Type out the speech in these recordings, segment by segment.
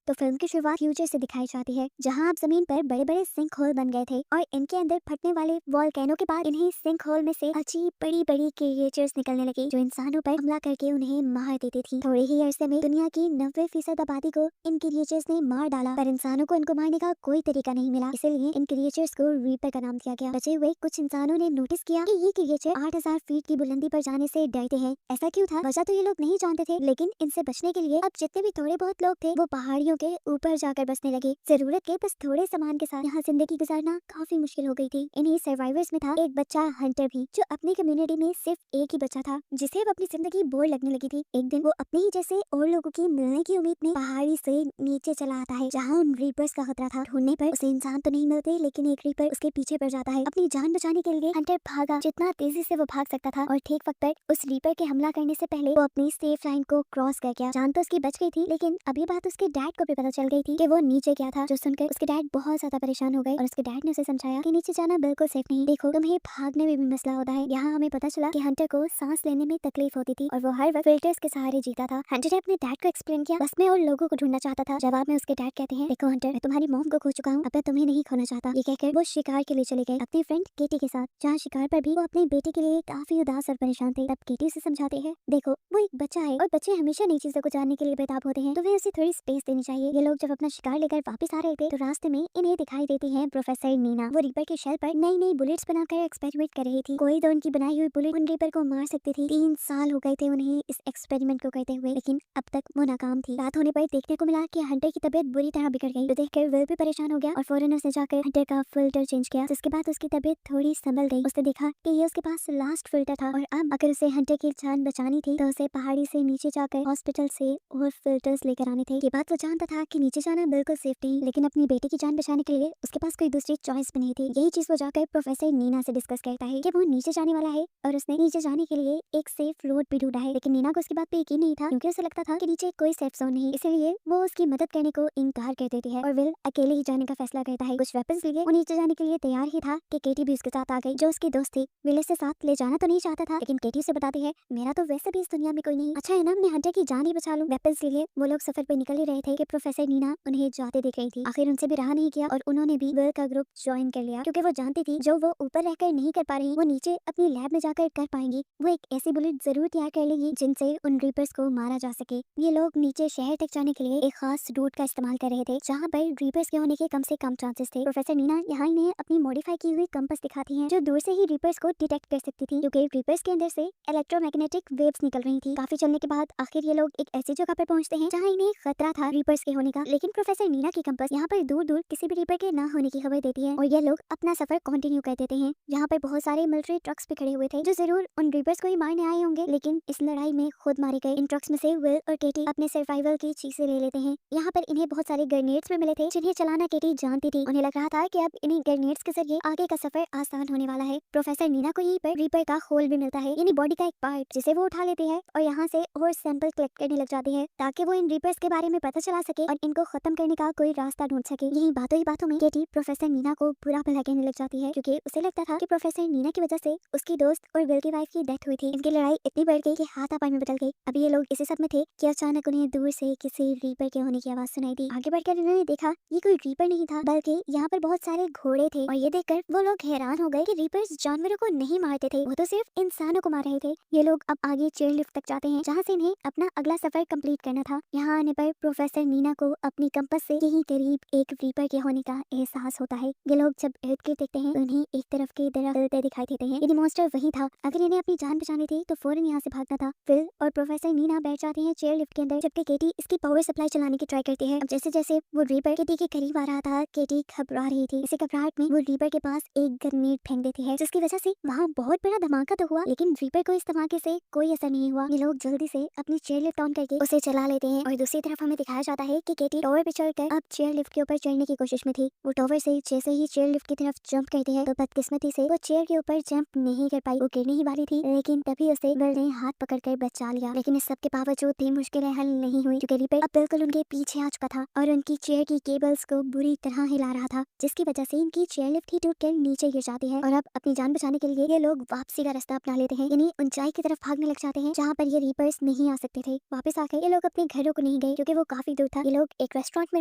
तो फिल्म की शुरुआत फ्यूचर से दिखाई जाती है, जहां अब जमीन पर बड़े बड़े सिंक होल बन गए थे और इनके अंदर फटने वाले वॉल्केनो के बाद इन्हें सिंक होल में से अजीब बड़ी बड़ी क्रिएचर्स निकलने लगे, जो इंसानों पर हमला करके उन्हें मार देती थी। थोड़े ही अरसे में दुनिया की 90% आबादी को इन क्रिएचर्स ने मार डाला, पर इंसानों को इनको मारने का कोई तरीका नहीं मिला, इसलिए इन क्रिएचर्स को रीपर का नाम दिया गया। बचे हुए कुछ इंसानों ने नोटिस किया कि ये क्रिएचर 8000 फीट की बुलंदी पर जाने से डरते हैं। ऐसा क्यों था, वजह तो ये लोग नहीं जानते थे, लेकिन इनसे बचने के लिए अब जितने भी थोड़े बहुत लोग थे वो पहाड़ियों के ऊपर जाकर बसने लगे। जरूरत के बस थोड़े सामान के साथ यहाँ जिंदगी गुजारना काफी मुश्किल हो गई थी। इन्हीं सर्वाइवर्स में था एक बच्चा हंटर भी, जो अपनी कम्युनिटी में सिर्फ एक ही बच्चा था जिसे अब अपनी जिंदगी बोर लगने लगी थी। एक दिन वो अपने ही जैसे और लोगों की मिलने की उम्मीद में पहाड़ी से नीचे चला आता है, जहाँ उन रीपर्स का खतरा था। ढूंढने पर उसे इंसान तो नहीं मिलते, लेकिन एक रीपर उसके पीछे पड़ जाता है। अपनी जान बचाने के लिए हंटर भागा जितना तेजी से वो भाग सकता था, और ठीक वक्त पर उस रीपर के हमला करने से पहले वो अपनी सेफ लाइन को क्रॉस कर गया। जान तो उसकी बच गई थी, लेकिन अभी बात उसके डैड को भी पता चल गई थी कि वो नीचे गया था, जो सुनकर उसके डैड बहुत ज्यादा परेशान हो गए और उसके डैड ने उसे समझाया कि नीचे जाना बिल्कुल सेफ नहीं। देखो, तुम्हें भागने में भी मसला होता है। यहाँ हमें पता चला कि हंटर को सांस लेने में तकलीफ होती थी और वो हर वक्त फिल्टर्स के सहारे जीता था। हंटर ने अपने डैड को एक्सप्लेन किया, बस मैं और लोगों को ढूंढना चाहता था। जवाब में उसके डैड कहते हैं, देखो हंटर, मैं तुम्हारी मॉम को खो चुका हूँ, अब मैं तुम्हें नहीं खोना चाहता। ये कहकर वो शिकार के लिए चले गए अपनी फ्रेंड केटी के साथ, जहाँ शिकार पर भी वो अपनी बेटी के लिए काफी उदास और परेशान थे। तब केटी उसे समझाते हैं, देखो वो एक बच्चा है और बच्चे हमेशा नई चीजों को जानने के लिए बेताब होते हैं, तो वे उसे थोड़ी स्पेस देनी चाहिए। ये लोग जब अपना शिकार लेकर वापस आ रहे थे तो रास्ते में इन्हें दिखाई देती है प्रोफेसर नीना। वो रीपर के शेल पर नई नई बुलेट्स बनाकर एक्सपेरिमेंट कर रही थी। कोई तो उनकी बनाई हुई बुलेट उन रीपर को मार सकती थी। 3 साल हो गए थे उन्हें इस एक्सपेरिमेंट को करते हुए, लेकिन अब तक वो नाकाम थी। रात होने पर देखने को मिला कि हंटर की तबीयत बुरी तरह बिगड़ गई, तो देखकर विल भी परेशान हो गया और फौरन उसने जाकर हंटर का फिल्टर चेंज किया, जिसके बाद उसकी तबीयत थोड़ी संभल गई। उसने देखा कि ये उसके पास लास्ट फिल्टर था और अब अगर उसे हंटर की जान बचानी थी तो उसे पहाड़ी से नीचे जाकर हॉस्पिटल से और फिल्टर्स लेकर आने थे। ये बात वो जानता था कि नीचे जाना बिल्कुल सेफ नहीं, लेकिन अपनी बेटी की जान बचाने के लिए उसके पास कोई दूसरी चॉइस भी नहीं थी। यही चीज वो जाकर प्रोफेसर नीना से डिस्कस करता है कि वो नीचे जाने वाला है और उसने नीचे जाने के लिए एक सेफ रोड भी ढूंढा है, लेकिन नीना को उसकी बात पे यकीन नहीं था, क्योंकि उसे लगता था कि नीचे कोई सेफ जोन नहीं, इसलिए वो उसकी मदद करने को इनकार कर देती है और विल अकेले ही जाने का फैसला करता है। कुछ वेपन्स लिए वो नीचे जाने के लिए तैयार ही था कि केटी भी उसके साथ आ गई, जो उसकी दोस्त थी। विल इसे साथ ले जाना तो नहीं चाहता था, लेकिन केटी उसे बताती है, मेरा तो वैसे भी इस दुनिया में कोई नहीं, अच्छा है ना मैं हंटर की जान ही बचा लूं। वेपन्स लिए वो लोग सफर पे निकल ही रहे थे कि प्रोफेसर नीना उन्हें जाते देख रही थी। आखिर उनसे भी रहा नहीं किया और उन्होंने भी विल का ग्रुप ज्वाइन कर लिया, क्योंकि वो जानती थी जो वो ऊपर रहकर नहीं कर पा रही वो नीचे अपनी लैब में जाकर कर पाएंगी। वो एक ऐसी बुलेट जरूर तैयार कर लेगी जिनसे उन रीपर्स को मारा जा सके। ये लोग नीचे शहर तक जाने के लिए एक खास रूट का इस्तेमाल कर रहे थे, जहाँ पर रीपर्स के होने के कम से कम चांसेस थे। प्रोफेसर नीना यहाँ इन्हें अपनी मॉडिफाई की हुई कंपास दिखाती है, जो दूर से ही रीपर्स को डिटेक्ट कर सकती थी, क्योंकि रीपर्स के अंदर से इलेक्ट्रोमैग्नेटिक वेव्स निकल रही थी। काफी चलने के बाद आखिर ये लोग एक ऐसी जगह पर पहुंचते हैं जहाँ इन्हें खतरा था रीपर्स के होने का, लेकिन प्रोफेसर नीना की कंपास यहाँ पर दूर दूर किसी भी रीपर के ना होने की खबर देती है और ये लोग अपना सफर कंटिन्यू कर देते हैं। यहाँ पर बहुत सारे मिलिट्री ट्रक्स भी खड़े हुए थे, जो जरूर उन रीपर्स को ही मारने आए होंगे, लेकिन इस लड़ाई में खुद मारे गए। इन ट्रक्स में से विल और केटी अपने सर्वाइवल की चीजें ले लेते हैं। यहाँ पर इन्हें बहुत सारे ग्रेनेड्स भी मिले थे, जिन्हें चलाना केटी जानती थी। उन्हें लग रहा था कि अब इन्हीं ग्रेनेड्स के जरिए आगे का सफर आसान होने वाला है। प्रोफेसर नीना को यहीं पर रीपर का होल भी मिलता है, यानी बॉडी का एक पार्ट, जिसे वो उठा लेती है और यहाँ से और सैंपल कलेक्ट करने लग जाती है, ताकि वो इन रीपर्स के बारे में पता चला सके और इनको खत्म करने का कोई रास्ता ढूंढ सके। यही बातों ही बातों में केटी प्रोफेसर नीना को बुरा भला कहने लग जाती है, क्योंकि उसे लगता था कि प्रोफेसर नीना की वजह से उसकी दोस्त और विल की वाइफ की डेथ हुई थी। इनकी लड़ाई इतनी बढ़ गई कि हाथापाई में बदल गई। अभी ये लोग इसी सब में थे कि अचानक उन्हें दूर से किसी रीपर के होने की आवाज सुनाई दी। आगे बढ़कर इन्होंने देखा ये कोई रीपर नहीं था, बल्कि यहाँ पर बहुत सारे घोड़े थे, और ये देखकर वो लोग हैरान हो गए कि रीपर्स जानवरों को नहीं मारते थे, वो तो सिर्फ इंसानों को मार रहे थे। ये लोग अब आगे चेयर लिफ्ट तक जाते हैं, जहाँ से इन्हें अपना अगला सफर कंप्लीट करना था। यहाँ आने पर प्रोफेसर नीना को अपनी कंपास से यहीं करीब एक रीपर के होने का एहसास होता है। ये लोग जब इर्द गिर्द देखते हैं तो उन्हें एक तरफ की तरफ हिलते दिखाई देते हैं, यानी मॉन्स्टर वही था। अगर इन्हें अपनी जान बचानी थी तो फौरन यहाँ से भागना था। फिल और प्रोफेसर नीना बैठ जाते हैं चेयर लिफ्ट के अंदर, जबकि केटी इसकी पावर सप्लाई चलाने की ट्राई करती है। अब जैसे जैसे वो रीपर केटी के करीब आ रहा था, केटी घबरा रही थी। इसी घबराहट में वो रीपर के पास एक ग्रेनेड फेंक देती है, जिसकी वजह से वहाँ बहुत बड़ा धमाका तो हुआ, लेकिन रीपर को इस धमाके से कोई असर नहीं हुआ। ये लोग जल्दी से अपनी चेयर लिफ्ट ऑन करके उसे चला लेते हैं और दूसरी तरफ हमें दिखाया जाता है कि केटी टॉवर पे चढ़कर अब चेयर लिफ्ट के ऊपर चढ़ने की कोशिश में थी। वो टॉवर से जैसे ही चेयर लिफ्ट की तरफ जंप करती है तो बदकिस्मती से वो चेयर के ऊपर जंप नहीं कर पाई। वो गिरने ही वाली थी, लेकिन तभी उसे विल ने हाथ पकड़कर बचा लिया। लेकिन इस सब के बावजूद भी मुश्किलें हल नहीं हुई, क्योंकि रीपर अब बिल्कुल उनके पीछे आ चुका था और उनकी चेयर की केबल्स को बुरी तरह हिला रहा था, जिसकी वजह से इनकी चेयर लिफ्ट ही टूटकर नीचे गिर जाती है। और अब अपनी जान बचाने के लिए ये लोग वापसी का रास्ता अपना लेते हैं, यानी ऊंचाई की तरफ भागने लग जाते हैं, जहाँ पर ये रीपर्स नहीं आ सकते थे। वापस आकर ये लोग अपने घरों को नहीं गए, क्योंकि वो काफी दूर था। था। ये लोग एक रेस्टोरेंट में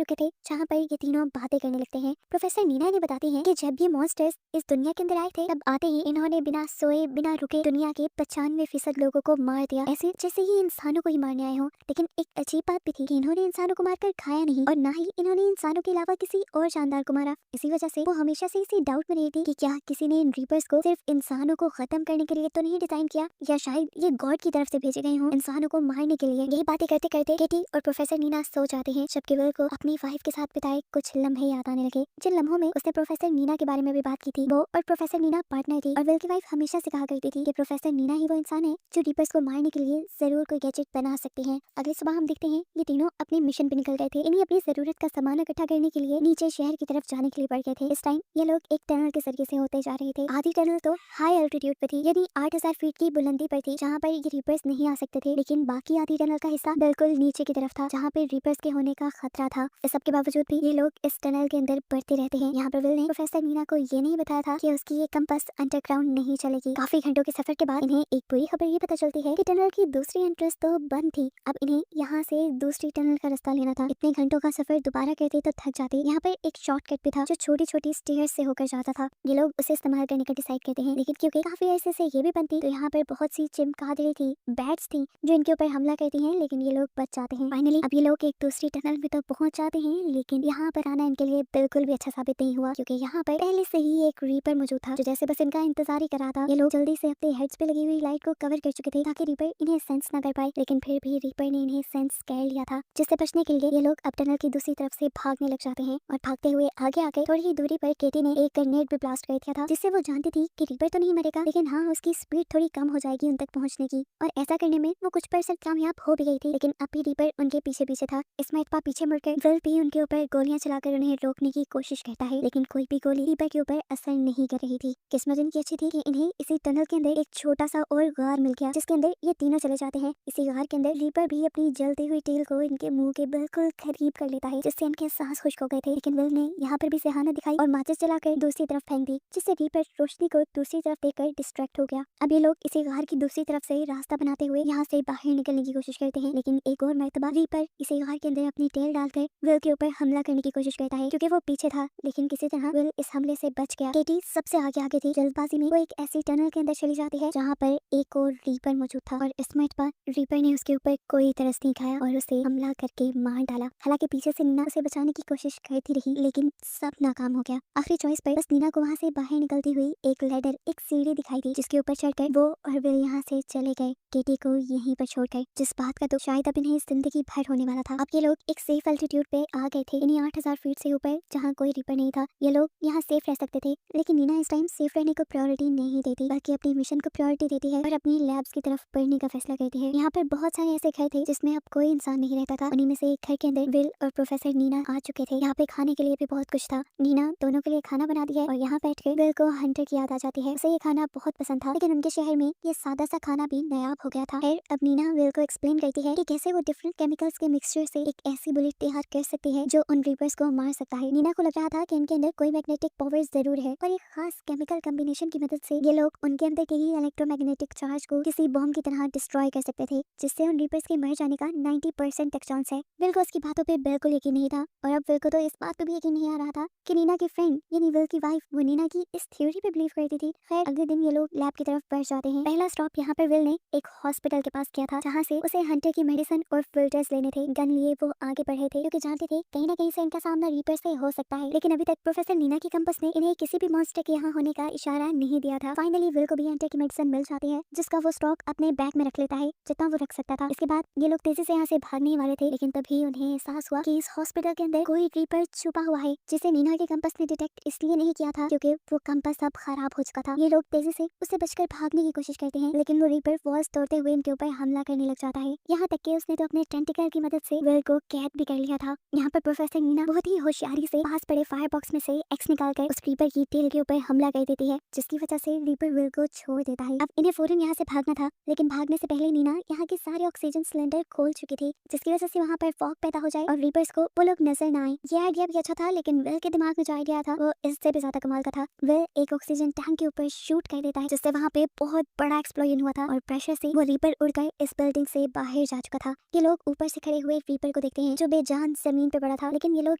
रुके थे जहाँ पर ये तीनों बातें करने लगते हैं। प्रोफेसर नीना इन्हें बताती है कि जब ये मॉन्स्टर्स इस दुनिया के अंदर आए थे तब आते ही इन्होंने बिना सोए बिना रुके दुनिया के 95% लोगों को मार दिया, ऐसे जैसे ये इंसानों को ही मारने आए हों। लेकिन एक अजीब बात भी थी कि इन्होंने इंसानों को मारकर खाया नहीं और ना ही इन्होंने इंसानों के अलावा किसी और जानदार को मारा। इसी वजह से वो हमेशा से इसी डाउट में रही थी कि क्या किसी ने इन रीपर्स को सिर्फ इंसानों को खत्म करने के लिए तो नहीं डिजाइन किया, या शायद ये गॉड की तरफ से भेजे गए हों इंसानों को मारने के लिए। यही बातें करते करते केटी और प्रोफेसर नीना सो जाते हैं, जबकि विल को अपनी वाइफ के साथ बिताए कुछ लम्हे याद आने लगे, जिन लम्हों में उसने प्रोफेसर नीना के बारे में भी बात की थी। वो और प्रोफेसर नीना पार्टनर थी और विल की वाइफ हमेशा से कहा करती थी कि प्रोफेसर नीना ही वो इंसान है जो रीपर्स को मारने के लिए जरूर कोई गैजेट बना सकती है। अगली सुबह हम देखते हैं ये तीनों अपने मिशन पे निकल गए थे। इन्हें अपनी जरूरत का सामान इकट्ठा करने के लिए नीचे शहर की तरफ जाने के लिए बढ़ गए थे। इस टाइम ये लोग एक टनल के जरिए से होते जा रहे थे। आधी टनल तो हाई एल्टीट्यूड पे थी, यानी 8000 फीट की बुलंदी पर थी, जहाँ पर ये रीपर्स नहीं आ सकते थे। लेकिन बाकी आधी टनल का हिस्सा बिल्कुल नीचे की तरफ था, जहाँ पे रीपर्स के होने का खतरा था। इस सब के बावजूद भी ये लोग इस टनल के अंदर बढ़ते रहते हैं। यहाँ पर विल ने प्रोफेसर नीना को ये नहीं बताया था कि उसकी ये कंपास अंडरग्राउंड नहीं चलेगी। काफी घंटों के सफर के बाद इन्हें एक बुरी खबर ये पता चलती है कि टनल की दूसरी एंट्रेंस तो बंद थी। अब इन्हें यहाँ से दूसरी टनल का रास्ता लेना था। इतने घंटों का सफर दोबारा करते तो थक जाते। यहाँ पर एक शॉर्टकट भी था जो छोटी छोटी स्टेयर्स से होकर जाता था। ये लोग उसे इस्तेमाल करने का डिसाइड करते हैं, लेकिन क्योंकि काफी ऐसे से ये भी बंद थी तो यहाँ पर बहुत सी चिमगादड़ें थी, बैट्स थी जो इनके ऊपर हमला करती हैं, लेकिन ये लोग बच जाते हैं। फाइनली अब ये लोग एक दूसरी टनल में तो पहुंच जाते हैं, लेकिन यहाँ पर आना इनके लिए बिल्कुल भी अच्छा साबित नहीं हुआ, क्योंकि यहाँ पर पहले से ही एक रीपर मौजूद था जो जैसे बस इनका इंतजार ही कर रहा था। ये लोग जल्दी से अपने हेड्स पे लगी हुई लाइट को कवर कर चुके थे ताकि रीपर इन्हें सेंस ना कर पाए, लेकिन फिर भी रीपर ने इन्हें सेंस कर लिया था, जिससे बचने के लिए ये लोग अब टनल की दूसरी तरफ से भागने लग जाते हैं। और भागते हुए आगे आके थोड़ी ही दूरी पर केटी ने एक ग्रेनेड भी ब्लास्ट कर दिया था, जिससे वो जानती थी कि रीपर तो नहीं मरेगा, लेकिन हाँ उसकी स्पीड थोड़ी कम हो जाएगी उन तक पहुंचने की। और ऐसा करने में वो कुछ % कामयाब हो भी गई थी, लेकिन अब भी रीपर उनके पीछे पीछे था। इसमें इत्पा पीछे मुड़कर विल भी उनके ऊपर गोलियां चलाकर उन्हें रोकने की कोशिश करता है, लेकिन कोई भी गोली रीपर के ऊपर असर नहीं कर रही थी। किस्मत इनकी अच्छी थी कि इन्हें इसी टनल के अंदर एक छोटा सा और गार मिल गया, जिसके अंदर ये तीनों चले जाते हैं। इसी गार के अंदर रीपर भी अपनी जलती हुई टेल को इनके मुंह के बिल्कुल करीब कर लेता है, जिससे इनके सांस खुश्क हो गए थे। लेकिन विल ने यहाँ पर भी सेहाना दिखाई और माचिस जलाकर दूसरी तरफ फेंक दी, जिससे रीपर रोशनी को दूसरी तरफ देखकर डिस्ट्रैक्ट हो गया। अब ये लोग इसी गार की दूसरी तरफ से रास्ता बनाते हुए यहाँ से बाहर निकलने की कोशिश करते हैं, लेकिन एक और मर्तबा रीपर इसी गार के अंदर अपनी टेल डालकर विल के ऊपर हमला करने की कोशिश करता है, क्योंकि वो पीछे था। लेकिन किसी तरह विल इस हमले से बच गया। केटी सबसे आगे आगे थी। जल्दबाजी में वो एक ऐसी टनल के अंदर चली जाती है जहाँ पर एक और रीपर मौजूद था, और इस मर्तबा रीपर ने उसके ऊपर कोई तरस नहीं खाया और उसे हमला करके मार डाला। हालांकि पीछे से नीना उसे बचाने की कोशिश करती रही, लेकिन सब नाकाम हो गया। आखिरी चॉइस पर बस नीना को वहाँ से बाहर निकलती हुई एक लैडर, एक सीढ़ी दिखाई दी, जिसके ऊपर चढ़कर वो और विल यहाँ से चले गए, केटी को यहीं पर छोड़कर, जिस बात का तो शायद अब इन्हें जिंदगी भर होने वाला था। अब ये लोग एक सेफ एल्टीट्यूड पे आ गए थे, इन्हें 8000 फीट से ऊपर, जहाँ कोई रीपर नहीं था। ये लोग यहाँ सेफ रह सकते थे, लेकिन नीना इस टाइम सेफ रहने को प्रायोरिटी नहीं देती, बल्कि अपनी मिशन को प्रायोरिटी देती है और अपनी लैब्स की तरफ बढ़ने का फैसला करती है। यहाँ पर बहुत सारे ऐसे घर थे जिसमें अब कोई इंसान नहीं रहता था। उन्हीं में से एक घर के अंदर विल और प्रोफेसर नीना आ चुके थे। यहाँ पे खाने के लिए भी बहुत कुछ था। नीना दोनों के लिए खाना बना दिया है और यहाँ बैठ कर विल को हंटर की याद आ जाती है। उसे ये खाना बहुत पसंद था, लेकिन उनके शहर में ये सादा सा खाना भी नायाब हो गया था। फिर अब नीना विल को एक्सप्लेन करती है कि कैसे वो डिफरेंट केमिकल्स के मिक्सचर से एक ऐसी बुलेट तैयार कर सकती है जो उन रीपर्स को मार सकता है। नीना को लग रहा था कि इनके अंदर कोई मैग्नेटिक पावर जरूर है, पर एक खास केमिकल कॉम्बिनेशन की मदद से ये लोग उनके अंदर के ही इलेक्ट्रोमैग्नेटिक चार्ज को किसी बॉम्ब की तरह डिस्ट्रॉय कर सकते थे, जिससे उन रीपर्स के मर जाने का 90% तक चांस है। विल को उसकी बातों पे बिल्कुल यकीन नहीं था, और अब विल को तो इस बात पे भी यकीन नहीं आ रहा था कि नीना की फ्रेंड यानी विल की वाइफ वो नीना की इस थ्योरी पे बिलीव करती थी। खैर अगले दिन ये लोग लैब की तरफ बढ़ जाते हैं। पहला स्टॉप यहाँ पर विल ने एक हॉस्पिटल के पास किया था, जहाँ से उसे हंटर की मेडिसिन और फिल्टर्स लेने थे। गन लिए वो आगे बढ़े थे, क्योंकि जानते थे कहीं ना कहीं से इनका सामना रीपर से हो सकता है। लेकिन अभी तक प्रोफेसर नीना की कंपास ने इन्हें किसी भी मॉन्स्टर के यहाँ होने का इशारा नहीं दिया था। फाइनली विल को भी हंटर की मेडिसिन मिल जाती है, जिसका वो स्टॉक अपने बैग में रख लेता है, जितना वो रख सकता था। इसके बाद ये लोग तेजी से यहाँ से भागने वाले थे, लेकिन तभी उन्हें एहसास हुआ कि इस हॉस्पिटल के अंदर कोई रीपर छुपा हुआ है, जिसे नीना के कंपास ने डिटेक्ट इसलिए नहीं किया था क्योंकि वो कंपास अब खराब हो चुका था। ये लोग तेजी से उससे बचकर भागने की कोशिश करते हैं, लेकिन वो रीपर वॉल्स तोड़ते हुए इनके ऊपर हमला करने लग जाता है। यहाँ तक कि उसने तो अपने टेंटिकल की मदद से विल को कैद भी कर लिया था। यहाँ पर प्रोफेसर नीना बहुत ही होशियारी से पास पड़े फायर बॉक्स में से एक्स निकालकर उस रीपर की टेल के ऊपर हमला कर देती है, जिसकी वजह से रीपर विल को छोड़ देता है। अब इन्हें फौरन यहाँ से भागना था, लेकिन भागने से पहले नीना यहाँ के सारे ऑक्सीजन सिलेंडर खोल चुकी थी, जिसकी वजह से वहाँ पर फॉग पैदा हो जाए और रीपर्स को वो लोग नजर ना आए। ये आइडिया भी अच्छा था, लेकिन विल के दिमाग में जो आइडिया था वो इससे भी ज्यादा कमाल का था। विल एक ऑक्सीजन टैंक के ऊपर शूट कर देता है, जिससे वहाँ पे बहुत बड़ा एक्सप्लोजन हुआ था और प्रेशर से वो रीपर उड़कर इस बिल्डिंग से बाहर जा चुका था। ये लोग ऊपर से खड़े हुए रीपर को देखते हैं जो बेजान जमीन पे पड़ा था, लेकिन ये लोग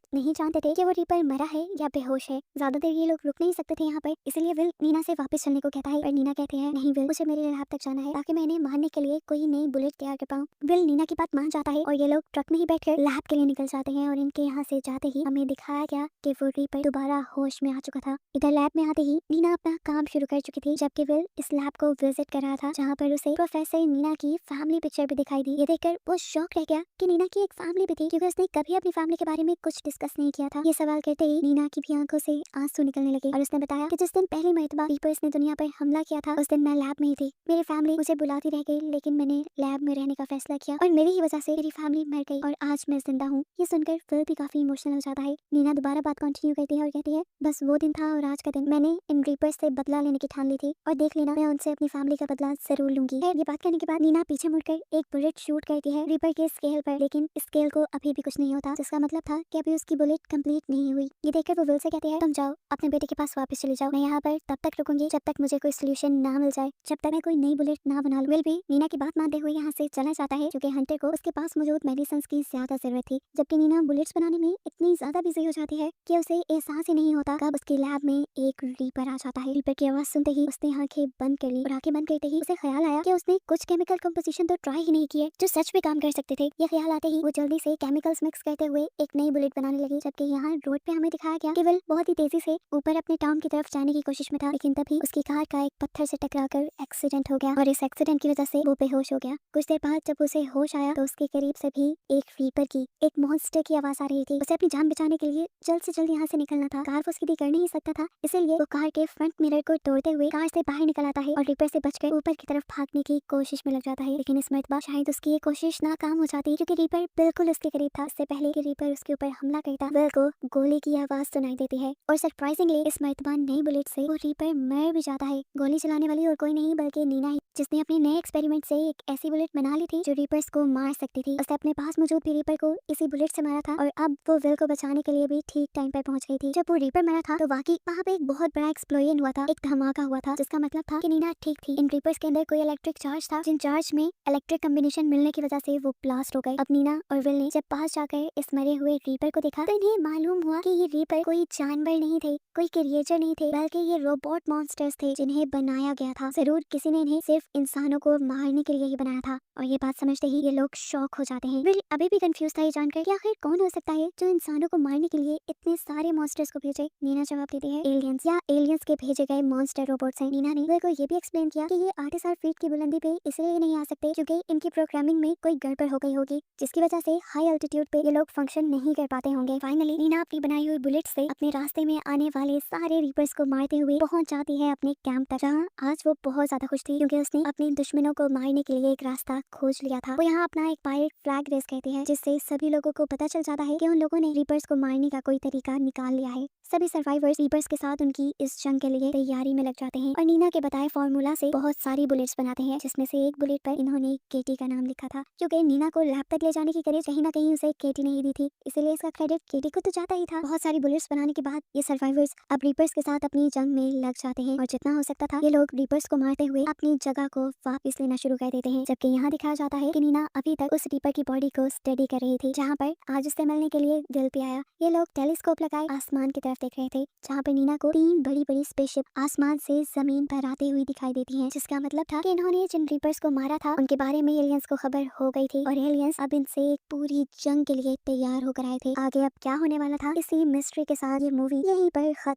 नहीं जानते थे कि वो रीपर मरा है या बेहोश है। ज्यादा देर ये लोग रुक नहीं सकते थे यहाँ पर, इसलिए विल नीना से वापस चलने को कहता है, और नीना कहते हैं नहीं विल, मुझे मेरे लैब तक जाना है ताकि मैं इन्हें मारने के लिए कोई नई बुलेट तैयार कर पाऊँ। विल नीना की बात मान जाता है और ये लोग ट्रक में ही बैठकर लैब के लिए निकल जाते हैं। और इनके यहाँ से जाते ही हमें दिखाया गया कि वो रीपर दोबारा होश में आ चुका था। इधर लैब में आते ही नीना अपना काम शुरू कर चुकी थी, जबकि विल इस लैब को विजिट कर रहा था, जहाँ पर उसे प्रोफेसर नीना की फैमिली पिक्चर भी दिखाई दी। ये देखकर वो शॉक रह गया कि नीना की एक फैमिली भी थी, क्योंकि उसने कभी अपनी फैमिली के बारे में कुछ डिस्कस नहीं किया था। ये सवाल करते ही नीना की भी आंखों से आंसू निकलने लगे और उसने बताया कि जिस दिन पहली मर्तबा रीपर्स ने दुनिया पर हमला किया था, उस दिन मैं लैब में ही थी। मेरी फैमिली मुझे बुलाती रह गई, लेकिन मैंने लैब में रहने का फैसला किया और मेरी ही वजह से मेरी फैमिली मर गई और आज मैं जिंदा हूँ। ये सुनकर फिर भी काफी इमोशनल हो जाता है। नीना दोबारा बात कंटिन्यू करती है और कहती है बस वो दिन था और आज का दिन मैंने इन रीपर्स से बदला लेने की ठान ली थी, और देख लेना मैं उनसे अपनी फैमिली का बदला जरूर लूंगी। ये बात करने के बाद नीना पीछे मुड़कर एक बुलेट शूट करती है रीपर के स्केल पर, लेकिन स्केल को अभी भी कुछ नहीं होता, जिसका मतलब था कि अभी उसकी बुलेट कंप्लीट नहीं हुई। ये देखकर वो विल से कहते हैं तुम जाओ अपने बेटे के पास वापस चले जाओ, मैं यहाँ पर तब तक रुकूंगी जब तक मुझे कोई सोल्यूशन ना मिल जाए, जब तक मैं कोई नई बुलेट ना बना लूं। विल भी नीना की बात मानते हुए यहाँ से चला जाता है, क्योंकि हंटर को उसके पास मौजूद मेडिसिन की ज्यादा जरूरत थी, जबकि नीना बुलेट्स बनाने में इतनी ज्यादा बिजी हो जाती है कि उसे एहसास ही नहीं होता कब उसके लैब में एक रीपर आ जाता है। रीपर की आवाज सुनते ही उसने आंखें बंद कर ली और आंखें बंद करते ही उसे ख्याल आया कि उसने कुछ केमिकल कंपोजिशन तो ट्राई ही नहीं किए जो सच में काम कर सकते थे। ये ख्याल आते ही वो जल्दी से केमिकल्स मिक्स करते हुए एक नई बुलेट बनाने लगी, जबकि यहाँ रोड पे हमें दिखाया गया कि विल बहुत ही तेजी से ऊपर अपने टाउन की तरफ जाने की कोशिश में था, लेकिन तभी उसकी कार का एक पत्थर से टकराकर एक्सीडेंट हो गया और इस एक्सीडेंट की वजह से वो बेहोश हो गया। कुछ देर बाद जब उसे होश आया तो उसके करीब से भी एक रीपर की, एक मॉन्स्टर की आवाज आ रही थी। उसे अपनी जान बचाने के लिए जल्द से जल्द यहाँ से निकलना था। कार वो सीधी कर नहीं सकता था, इसलिए वो कार के फ्रंट मिरर को तोड़ते हुए कार से बाहर निकल आता है और रीपर से बचकर ऊपर की तरफ भागने की कोशिश में लग जाता है, लेकिन इस मर्तबा शायद उसकी ये कोशिश नाकाम हो जाती, क्योंकि रीपर बिल्कुल उसके करीब था। इससे पहले कि रीपर उसके ऊपर हमला करता, विल को गोली की आवाज सुनाई देती है और सरप्राइजिंगली इस मर्तबा नई बुलेट से वो रीपर मर भी जाता है। गोली चलाने वाली और कोई नहीं बल्कि नीना ही, जिसने अपने नए एक्सपेरिमेंट से एक ऐसी बुलेट बना ली थी जो रीपर्स को मार सकती थी। उसने अपने पास मौजूद भी रीपर को इसी बुलेट से मारा था और अब वो विल को बचाने के लिए भी ठीक टाइम पर पहुंच गई थी। जब वो रीपर मरा था तो वाकई वहाँ पे एक बहुत बड़ा एक्सप्लोजन हुआ था, एक धमाका हुआ था, जिसका मतलब था कि नीना ठीक थी। इन रीपर्स के अंदर कोई इलेक्ट्रिक चार्ज था, जिन चार्ज में इलेक्ट्रिक कॉम्बिनेशन मिलने की वजह से वो ब्लास्ट हो गए। अब नीना और विल ने जब पास जाकर इस मरे हुए रीपर को देखा तो इन्हें मालूम हुआ कि ये रीपर कोई जानवर नहीं थे, कोई क्रिएचर नहीं थे, बल्कि ये रोबोट मॉन्स्टर्स थे जिन्हें बनाया गया था। जरूर किसी ने इन्हें सिर्फ इंसानों को मारने के लिए ही बनाया था। और ये बात समझते ही ये लोग शॉक हो जाते हैं। विल अभी भी कंफ्यूज था ये जानकर कि आखिर कौन हो सकता है जो इंसानों को मारने के लिए इतने सारे मॉन्स्टर्स को भेजे। नीना जवाब देती है एलियंस, या एलियंस के भेजे गए मॉन्स्टर रोबोट्स हैं। नीना ने विल को ये भी एक्सप्लेन किया कि ये 8000 फीट की बुलंदी पे इसलिए नहीं आ सकते क्योंकि इनकी प्रोग्रामिंग में कोई गड़बड़ हो गई होगी, जिसकी वजह से हाई एल्टीट्यूड पे ये लोग फंक्शन नहीं कर पाते होंगे। फाइनली नीना अपनी बनाई हुई बुलेट से अपने रास्ते में आने वाले सारे रीपर्स को मारते हुए पहुंच जाती है अपने कैंप तक, जहाँ आज वो बहुत ज्यादा खुश थी क्योंकि उसने अपने दुश्मनों को मारने के लिए एक रास्ता खोज लिया था। वो यहाँ अपना एक पायरेट फ्लैग रेस कहती है, जिससे सभी लोगों को पता चल जाता है कि उन लोगों ने रीपर्स को मारने का कोई तरीका निकाल लिया है। सभी सर्वाइवर्स रीपर्स के साथ उनकी इस जंग के लिए तैयारी में लग जाते हैं और नीना के बताए फॉर्मूला से बहुत सारी बुलेट्स बनाते हैं, जिसमें से एक बुलेट पर इन्होंने केटी का नाम लिखा था, क्योंकि नीना को लैब तक ले जाने की करेज कहीं ना कहीं उसे केटी नहीं दी थी, इसलिए इसका क्रेडिट केटी को तो जाता ही था। बहुत सारी बुलेट्स बनाने के बाद ये सर्वाइवर्स अब रीपर्स के साथ अपनी जंग में लग जाते हैं और जितना हो सकता था ये लोग रीपर्स को मारते हुए अपनी जगह को वापस लेना शुरू कर देते हैं। जबकि यहाँ दिखाया जाता है कि नीना अभी तक उस रीपर की बॉडी को स्टडी कर रही थी, जहाँ पर आज उससे मिलने के लिए विल भी आया। ये लोग टेलीस्कोप लगाए आसमान की तरफ देख रहे थे, जहाँ पर नीना को 3 बड़ी बड़ी स्पेसशिप आसमान से जमीन पर आते हुए दिखाई देती हैं, जिसका मतलब था कि इन्होंने जिन रीपर्स को मारा था उनके बारे में एलियंस को खबर हो गई थी और एलियंस अब इनसे एक पूरी जंग के लिए तैयार होकर आए थे। आगे अब क्या होने वाला था, इसी मिस्ट्री के साथ ये मूवी यहीं पर खत्म